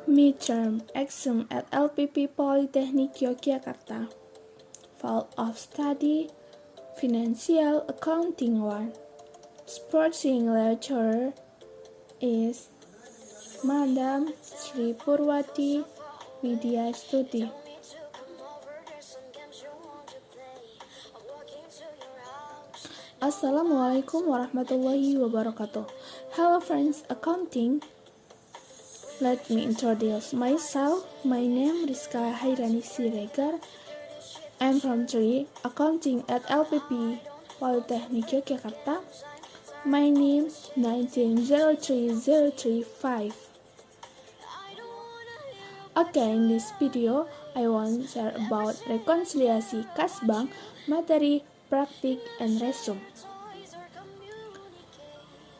Midterm exam at LPP Polytechnic Yogyakarta. Field of study, Financial Accounting 1. Sporting lecturer is Madam Sri Purwati Widya Stuti. Assalamualaikum warahmatullahi wabarakatuh. Hello friends, accounting. Let me introduce myself. My name is Rizka Hairani Siregar. I'm from 3 Accounting at LPP Polytechnic Yogyakarta. My name 1903035. Okay, in this video, I want to share about rekonsiliasi kas bank, materi, praktik, and resume.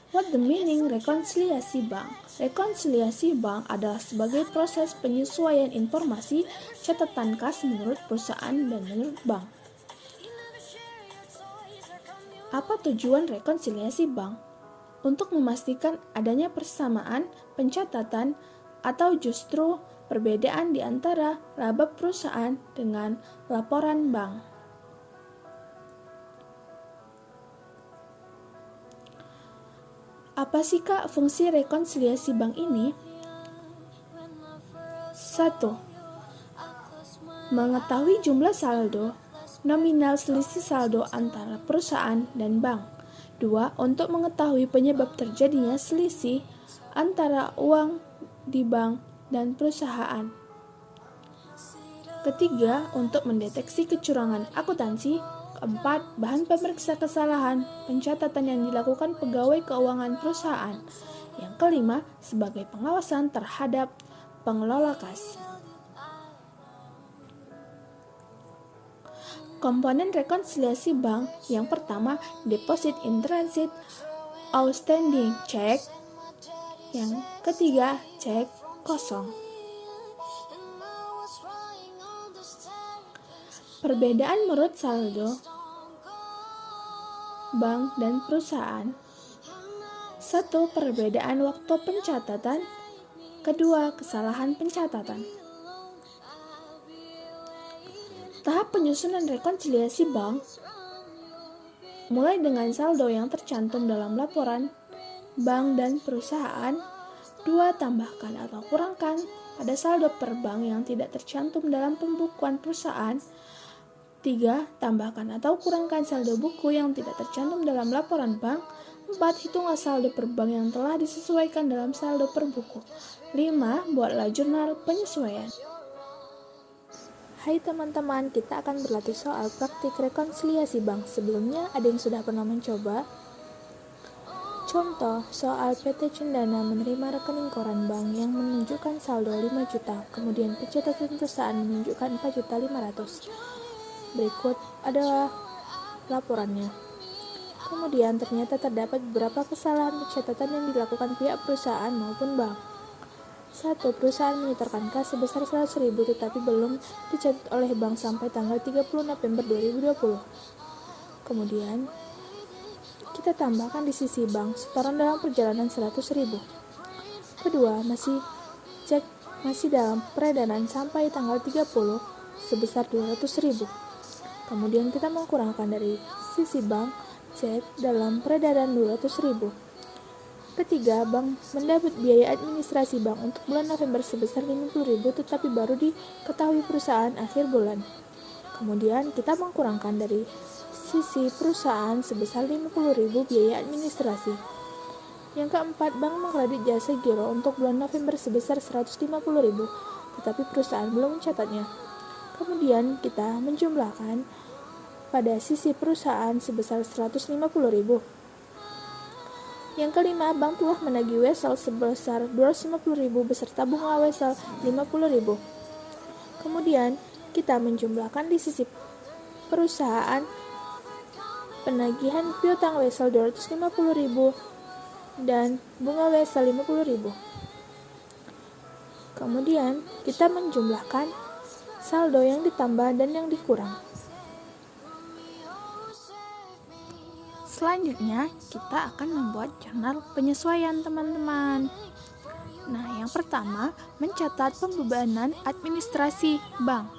What the meaning rekonsiliasi bank? Rekonsiliasi bank adalah sebagai proses penyesuaian informasi catatan kas menurut perusahaan dan menurut bank. Apa tujuan rekonsiliasi bank? Untuk memastikan adanya persamaan pencatatan atau justru perbedaan di antara laba perusahaan dengan laporan bank. Apa sih Kak fungsi rekonsiliasi bank ini? 1. Mengetahui jumlah saldo, nominal selisih saldo antara perusahaan dan bank. 2. Untuk mengetahui penyebab terjadinya selisih antara uang di bank dan perusahaan. Ketiga, untuk mendeteksi kecurangan akuntansi. Keempat, bahan pemeriksa kesalahan pencatatan yang dilakukan pegawai keuangan perusahaan. Yang kelima, sebagai pengawasan terhadap pengelola kas. Komponen rekonsiliasi bank yang pertama, deposit in transit, outstanding check. Yang ketiga, cek kosong. Perbedaan menurut saldo bank dan perusahaan. 1. Perbedaan waktu pencatatan. 2. Kesalahan pencatatan. Tahap penyusunan rekonsiliasi bank mulai dengan saldo yang tercantum dalam laporan bank dan perusahaan. 2. Tambahkan atau kurangkan pada saldo per bank yang tidak tercantum dalam pembukuan perusahaan. 3. Tambahkan atau kurangkan saldo buku yang tidak tercantum dalam laporan bank. 4. Hitunglah saldo per bank yang telah disesuaikan dalam saldo per buku. 5. Buatlah jurnal penyesuaian. Hai teman-teman, kita akan berlatih soal praktik rekonsiliasi bank. Sebelumnya, ada yang sudah pernah mencoba? Contoh, soal PT Cendana menerima rekening koran bank yang menunjukkan saldo 5 juta, kemudian pencatatan perusahaan menunjukkan 4.500.000. Berikut adalah laporannya. Kemudian ternyata terdapat beberapa kesalahan pencatatan yang dilakukan pihak perusahaan maupun bank. 1. Perusahaan menyetorkan kas sebesar 100.000 tetapi belum dicatat oleh bank sampai tanggal 30 November 2020. Kemudian kita tambahkan di sisi bank setoran dalam perjalanan 100.000. Kedua, masih dalam peredaran sampai tanggal 30 sebesar 200.000. Kemudian kita mengkurangkan dari sisi bank cek dalam peredaran 200.000. Ketiga, bank mendapat biaya administrasi bank untuk bulan November sebesar 50.000 tetapi baru diketahui perusahaan akhir bulan. Kemudian kita mengkurangkan dari sisi perusahaan sebesar 50.000 biaya administrasi. Yang keempat, bank mengkredit jasa giro untuk bulan November sebesar 150.000 tetapi perusahaan belum mencatatnya. Kemudian kita menjumlahkan pada sisi perusahaan sebesar 150.000. Yang kelima, bank telah menagih wesel sebesar 250.000 beserta bunga wesel 50.000. Kemudian kita menjumlahkan di sisi perusahaan penagihan piutang wesel 250.000 dan bunga wesel 50.000. Kemudian kita menjumlahkan saldo yang ditambah dan yang dikurang. Selanjutnya, kita akan membuat jurnal penyesuaian teman-teman. Nah, yang Yang pertama, mencatat pembebanan administrasi bank.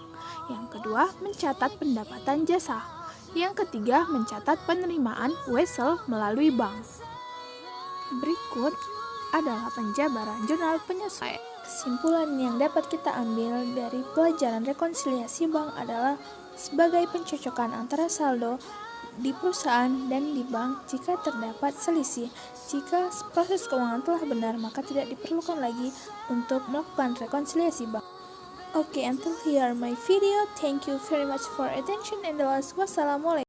Yang kedua, mencatat pendapatan jasa. Yang ketiga, mencatat penerimaan wesel melalui bank. Berikut adalah penjabaran jurnal penyesuaian. Kesimpulan yang dapat kita ambil dari pelajaran rekonsiliasi bank adalah sebagai pencocokan antara saldo di perusahaan dan di bank jika terdapat selisih. Jika proses keuangan telah benar, maka tidak diperlukan lagi untuk melakukan rekonsiliasi bank. Okay, until here my video. Thank you very much for attention and wassalamualaikum.